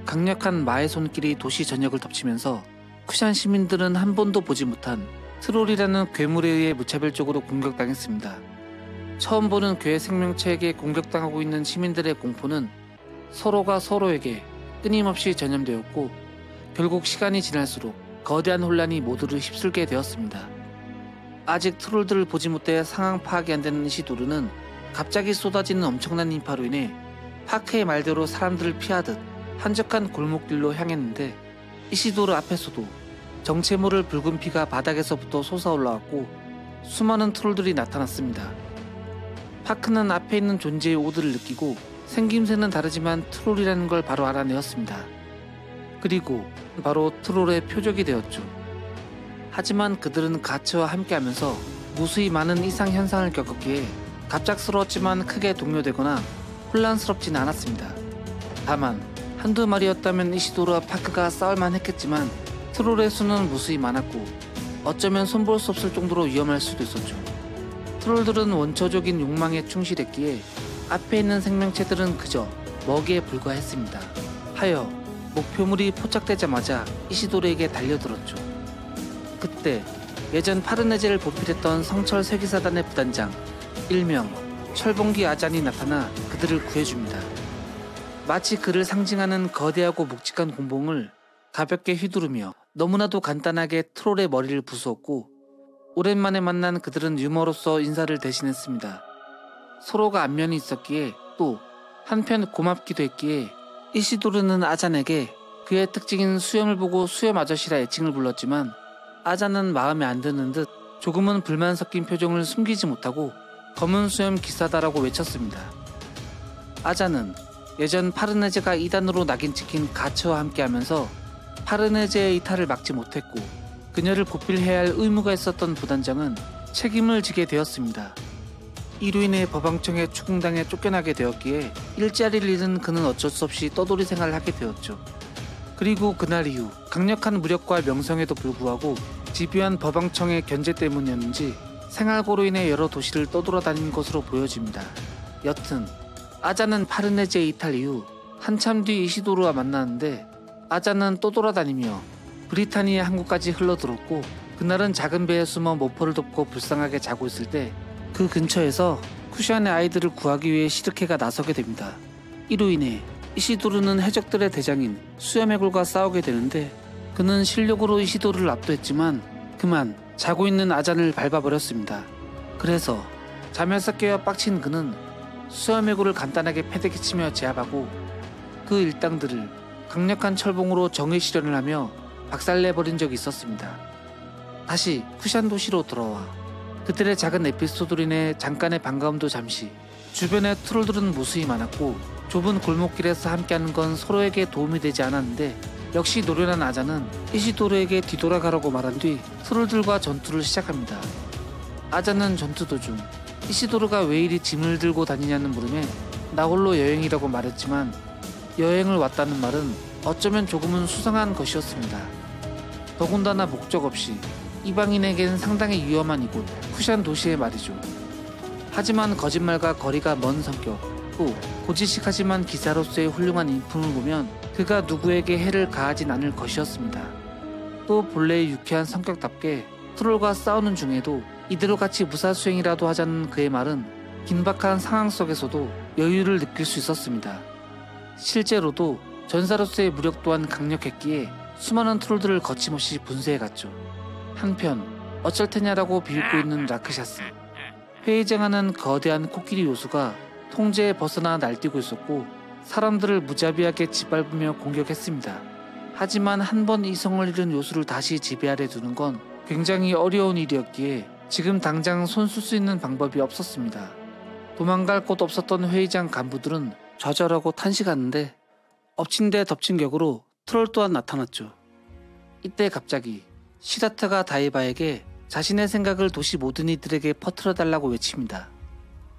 강력한 마의 손길이 도시 전역을 덮치면서 쿠샨 시민들은 한 번도 보지 못한 트롤이라는 괴물에 의해 무차별적으로 공격당했습니다. 처음 보는 괴 생명체에게 공격당하고 있는 시민들의 공포는 서로가 서로에게 끊임없이 전염되었고, 결국 시간이 지날수록 거대한 혼란이 모두를 휩쓸게 되었습니다. 아직 트롤들을 보지 못해 상황 파악이 안 되는 이시도르는 갑자기 쏟아지는 엄청난 인파로 인해 파크의 말대로 사람들을 피하듯 한적한 골목길로 향했는데, 이시도르 앞에서도 정체 모를 붉은 피가 바닥에서부터 솟아올라왔고 수많은 트롤들이 나타났습니다. 파크는 앞에 있는 존재의 오드를 느끼고 생김새는 다르지만 트롤이라는 걸 바로 알아내었습니다. 그리고 바로 트롤의 표적이 되었죠. 하지만 그들은 가츠와 함께하면서 무수히 많은 이상 현상을 겪었기에 갑작스러웠지만 크게 동요되거나 혼란스럽진 않았습니다. 다만 한두 마리였다면 이시도르와 파크가 싸울만 했겠지만 트롤의 수는 무수히 많았고 어쩌면 손볼 수 없을 정도로 위험할 수도 있었죠. 트롤들은 원초적인 욕망에 충실했기에 앞에 있는 생명체들은 그저 먹이에 불과했습니다. 하여 목표물이 포착되자마자 이시도르에게 달려들었죠. 그때 예전 파르네제를 보필했던 성철 쇠기사단의 부단장 일명 철봉기 아잔이 나타나 그들을 구해줍니다. 마치 그를 상징하는 거대하고 묵직한 곤봉을 가볍게 휘두르며 너무나도 간단하게 트롤의 머리를 부수었고, 오랜만에 만난 그들은 유머로서 인사를 대신했습니다. 서로가 안면이 있었기에 또 한편 고맙기도 했기에 이시도르는 아잔에게 그의 특징인 수염을 보고 수염 아저씨라 애칭을 불렀지만, 아잔은 마음에 안 드는 듯 조금은 불만 섞인 표정을 숨기지 못하고 검은 수염 기사다라고 외쳤습니다. 아잔은 예전 파르네제가 이단으로 낙인 찍힌 가츠와 함께하면서 파르네제의 이탈을 막지 못했고 그녀를 보필해야 할 의무가 있었던 부단장은 책임을 지게 되었습니다. 이로 인해 법왕청의 추궁당에 쫓겨나게 되었기에 일자리를 잃은 그는 어쩔 수 없이 떠돌이 생활을 하게 되었죠. 그리고 그날 이후 강력한 무력과 명성에도 불구하고 집요한 법왕청의 견제 때문이었는지 생활고로 인해 여러 도시를 떠돌아다닌 것으로 보여집니다. 여튼 아잔은 파르네제 이탈 이후 한참 뒤 이시도르와 만나는데, 아잔은 떠돌아다니며 브리타니아 항구까지 흘러들었고 그날은 작은 배에 숨어 모포를 덮고 불쌍하게 자고 있을 때 그 근처에서 쿠샨의 아이들을 구하기 위해 시르케가 나서게 됩니다. 이로 인해 이시도르는 해적들의 대장인 수염해골과 싸우게 되는데, 그는 실력으로 이시도르를 압도했지만 그만 자고 있는 아잔을 밟아버렸습니다. 그래서 잠에서 깨어 빡친 그는 수염해골을 간단하게 패대기치며 제압하고 그 일당들을 강력한 철봉으로 정의 실현을 하며 박살내버린 적이 있었습니다. 다시 쿠샨 도시로 돌아와 그들의 작은 에피소드로 인해 잠깐의 반가움도 잠시, 주변에 트롤들은 무수히 많았고 좁은 골목길에서 함께하는 건 서로에게 도움이 되지 않았는데, 역시 노련한 아잔은 이시도르에게 뒤돌아가라고 말한 뒤 트롤들과 전투를 시작합니다. 아잔은 전투 도중 이시도르가 왜 이리 짐을 들고 다니냐는 물음에 나 홀로 여행이라고 말했지만, 여행을 왔다는 말은 어쩌면 조금은 수상한 것이었습니다. 더군다나 목적 없이 이방인에겐 상당히 위험한 이곳 쿠샨 도시의 말이죠. 하지만 거짓말과 거리가 먼 성격, 또 고지식하지만 기사로서의 훌륭한 인품을 보면 그가 누구에게 해를 가하진 않을 것이었습니다. 또 본래의 유쾌한 성격답게 트롤과 싸우는 중에도 이대로 같이 무사수행이라도 하자는 그의 말은 긴박한 상황 속에서도 여유를 느낄 수 있었습니다. 실제로도 전사로서의 무력 또한 강력했기에 수많은 트롤들을 거침없이 분쇄해갔죠. 한편 어쩔 테냐라고 비웃고 있는 라크샤스, 회의쟁하는 거대한 코끼리 요수가 통제에 벗어나 날뛰고 있었고 사람들을 무자비하게 짓밟으며 공격했습니다. 하지만 한 번 이성을 잃은 요수를 다시 지배하려 두는 건 굉장히 어려운 일이었기에 지금 당장 손 쓸 수 있는 방법이 없었습니다. 도망갈 곳 없었던 회의장 간부들은 좌절하고 탄식하는데, 엎친 데 덮친 격으로 트롤 또한 나타났죠. 이때 갑자기 시다트가 다이바에게 자신의 생각을 도시 모든 이들에게 퍼뜨려달라고 외칩니다.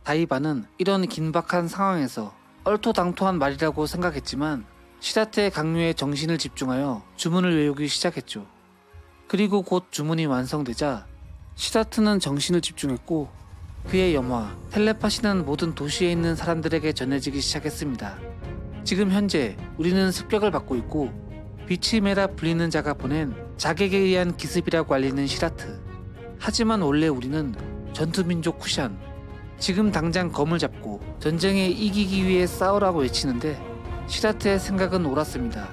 다이바는 이런 긴박한 상황에서 얼토당토한 말이라고 생각했지만 시다트의 강요에 정신을 집중하여 주문을 외우기 시작했죠. 그리고 곧 주문이 완성되자 시다트는 정신을 집중했고 그의 염화, 텔레파시는 모든 도시에 있는 사람들에게 전해지기 시작했습니다. 지금 현재 우리는 습격을 받고 있고 비치메라 불리는 자가 보낸 자객에 의한 기습이라고 알리는 시라트. 하지만 원래 우리는 전투민족 쿠샨. 지금 당장 검을 잡고 전쟁에 이기기 위해 싸우라고 외치는데 시라트의 생각은 옳았습니다.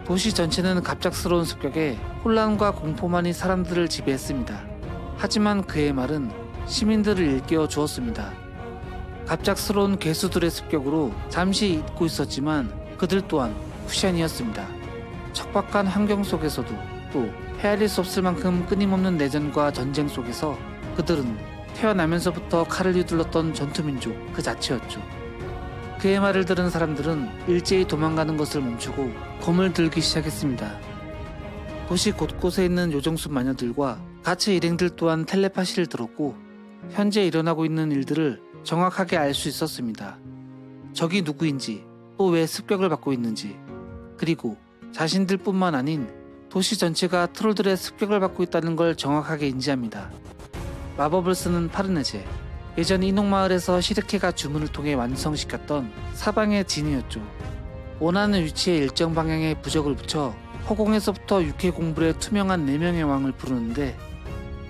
도시 전체는 갑작스러운 습격에 혼란과 공포만이 사람들을 지배했습니다. 하지만 그의 말은 시민들을 일깨워 주었습니다. 갑작스러운 괴수들의 습격으로 잠시 잊고 있었지만 그들 또한 쿠샨이었습니다. 척박한 환경 속에서도 또 헤아릴 수 없을 만큼 끊임없는 내전과 전쟁 속에서 그들은 태어나면서부터 칼을 휘둘렀던 전투민족 그 자체였죠. 그의 말을 들은 사람들은 일제히 도망가는 것을 멈추고 검을 들기 시작했습니다. 도시 곳곳에 있는 요정수 마녀들과 가츠 일행들 또한 텔레파시를 들었고 현재 일어나고 있는 일들을 정확하게 알 수 있었습니다. 적이 누구인지 또 왜 습격을 받고 있는지 그리고 자신들뿐만 아닌 도시 전체가 트롤들의 습격을 받고 있다는 걸 정확하게 인지합니다. 마법을 쓰는 파르네제, 예전 인옥마을에서 시르케가 주문을 통해 완성시켰던 사방의 진이었죠. 원하는 위치에 일정 방향의 부적을 붙여 허공에서부터 육해공불의 투명한 4명의 왕을 부르는데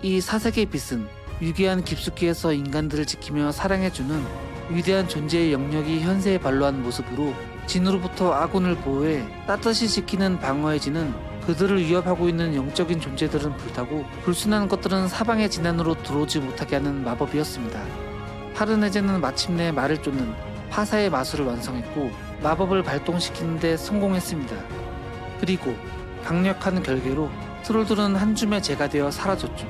이 사색의 빛은 위대한 깊숙이에서 인간들을 지키며 사랑해주는 위대한 존재의 영역이 현세에 발로한 모습으로 진으로부터 아군을 보호해 따뜻이 지키는 방어의 진은 그들을 위협하고 있는 영적인 존재들은 불타고 불순한 것들은 사방의 진안으로 들어오지 못하게 하는 마법이었습니다. 파르네제는 마침내 말을 쫓는 파사의 마술을 완성했고 마법을 발동시키는 데 성공했습니다. 그리고 강력한 결계로 트롤들은 한 줌의 재가 되어 사라졌죠.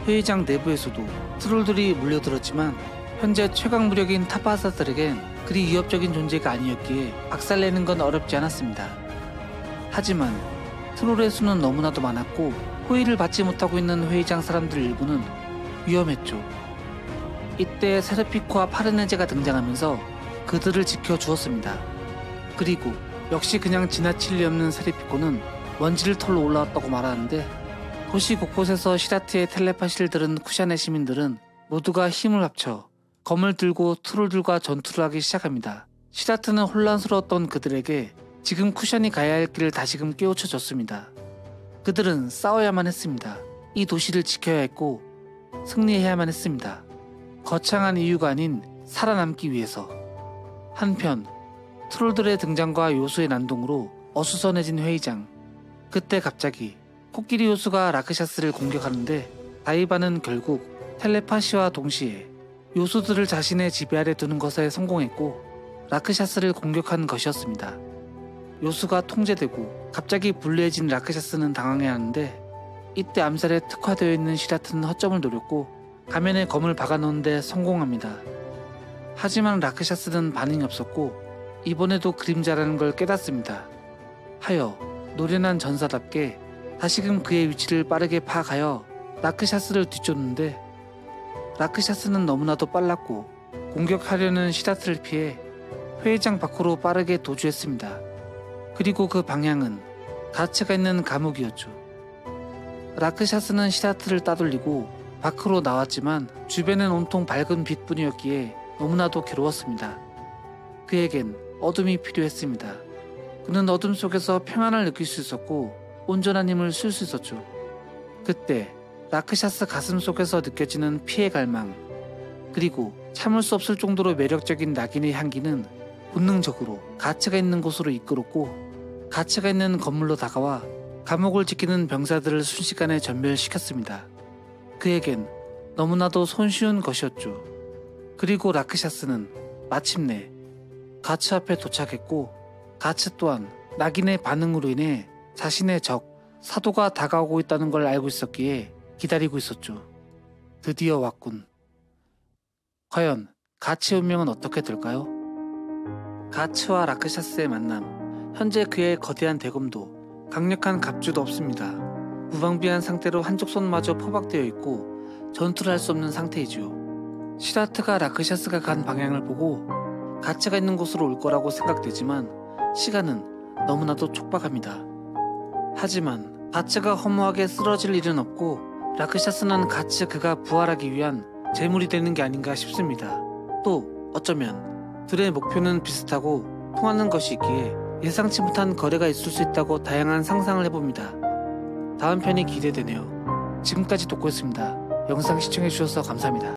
회의장 내부에서도 트롤들이 물려들었지만 현재 최강 무력인 타파사들에겐 그리 위협적인 존재가 아니었기에 박살내는 건 어렵지 않았습니다. 하지만 트롤의 수는 너무나도 많았고 호의를 받지 못하고 있는 회의장 사람들 일부는 위험했죠. 이때 세르피코와 파르네제가 등장하면서 그들을 지켜주었습니다. 그리고 역시 그냥 지나칠 리 없는 세르피코는 먼지를 털러 올라왔다고 말하는데 도시 곳곳에서 시라트의 텔레파시를 들은 쿠샨의 시민들은 모두가 힘을 합쳐 검을 들고 트롤들과 전투를 하기 시작합니다. 시라트는 혼란스러웠던 그들에게 지금 쿠샨이 가야 할 길을 다시금 깨우쳐줬습니다. 그들은 싸워야만 했습니다. 이 도시를 지켜야 했고 승리해야만 했습니다. 거창한 이유가 아닌 살아남기 위해서. 한편 트롤들의 등장과 요수의 난동으로 어수선해진 회의장. 그때 갑자기 코끼리 요수가 라크샤스를 공격하는데 다이바는 결국 텔레파시와 동시에 요수들을 자신의 지배 아래 두는 것에 성공했고 라크샤스를 공격한 것이었습니다. 요수가 통제되고 갑자기 불리해진 라크샤스는 당황해하는데 이때 암살에 특화되어 있는 시라트는 허점을 노렸고 가면에 검을 박아넣은 데 성공합니다. 하지만 라크샤스는 반응이 없었고 이번에도 그림자라는 걸 깨닫습니다. 하여 노련한 전사답게 다시금 그의 위치를 빠르게 파악하여 라크샤스를 뒤쫓는데 라크샤스는 너무나도 빨랐고 공격하려는 시라트를 피해 회의장 밖으로 빠르게 도주했습니다. 그리고 그 방향은 가츠가 있는 감옥이었죠. 라크샤스는 시라트를 따돌리고 밖으로 나왔지만 주변은 온통 밝은 빛뿐이었기에 너무나도 괴로웠습니다. 그에겐 어둠이 필요했습니다. 그는 어둠 속에서 평안을 느낄 수 있었고 온전한 힘을 쓸 수 있었죠. 그때 라크샤스 가슴 속에서 느껴지는 피해 갈망 그리고 참을 수 없을 정도로 매력적인 낙인의 향기는 본능적으로 가츠가 있는 곳으로 이끌었고 가츠가 있는 건물로 다가와 감옥을 지키는 병사들을 순식간에 전멸시켰습니다. 그에겐 너무나도 손쉬운 것이었죠. 그리고 라크샤스는 마침내 가츠 앞에 도착했고 가츠 또한 낙인의 반응으로 인해 자신의 적 사도가 다가오고 있다는 걸 알고 있었기에 기다리고 있었죠. 드디어 왔군. 과연 가츠의 운명은 어떻게 될까요? 가츠와 라크샤스의 만남. 현재 그의 거대한 대검도 강력한 갑주도 없습니다. 무방비한 상태로 한쪽 손마저 포박되어 있고 전투를 할 수 없는 상태이지요. 시라트가 라크샤스가 간 방향을 보고 가츠가 있는 곳으로 올 거라고 생각되지만 시간은 너무나도 촉박합니다. 하지만 가츠가 허무하게 쓰러질 일은 없고 라크샤스는 가츠 그가 부활하기 위한 제물이 되는 게 아닌가 싶습니다. 또 어쩌면 둘의 목표는 비슷하고 통하는 것이 있기에 예상치 못한 거래가 있을 수 있다고 다양한 상상을 해봅니다. 다음 편이 기대되네요. 지금까지 돋고였습니다. 영상 시청해주셔서 감사합니다.